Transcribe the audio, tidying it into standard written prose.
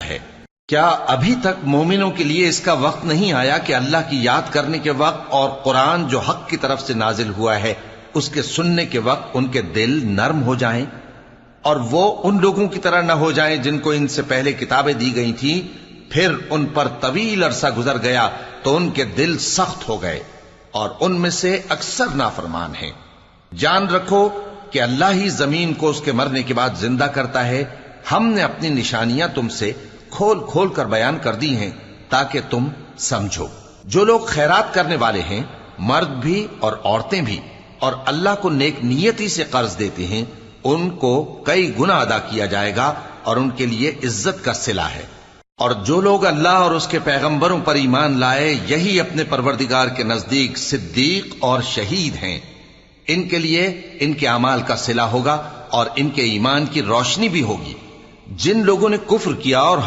ہے۔ کیا ابھی تک مومنوں کے لیے اس کا وقت نہیں آیا کہ اللہ کی یاد کرنے کے وقت اور قرآن جو حق کی طرف سے نازل ہوا ہے اس کے سننے کے وقت ان کے دل نرم ہو جائیں، اور وہ ان لوگوں کی طرح نہ ہو جائیں جن کو ان سے پہلے کتابیں دی گئی تھیں، پھر ان پر طویل عرصہ گزر گیا تو ان کے دل سخت ہو گئے اور ان میں سے اکثر نافرمان ہیں۔ جان رکھو کہ اللہ ہی زمین کو اس کے مرنے کے بعد زندہ کرتا ہے۔ ہم نے اپنی نشانیاں تم سے کھول کھول کر بیان کر دی ہیں تاکہ تم سمجھو۔ جو لوگ خیرات کرنے والے ہیں، مرد بھی اور عورتیں بھی، اور اللہ کو نیک نیتی سے قرض دیتے ہیں، ان کو کئی گنا ادا کیا جائے گا اور ان کے لیے عزت کا صلہ ہے۔ اور جو لوگ اللہ اور اس کے پیغمبروں پر ایمان لائے، یہی اپنے پروردگار کے نزدیک صدیق اور شہید ہیں۔ ان کے لیے ان کے اعمال کا صلہ ہوگا اور ان کے ایمان کی روشنی بھی ہوگی۔ جن لوگوں نے کفر کیا اور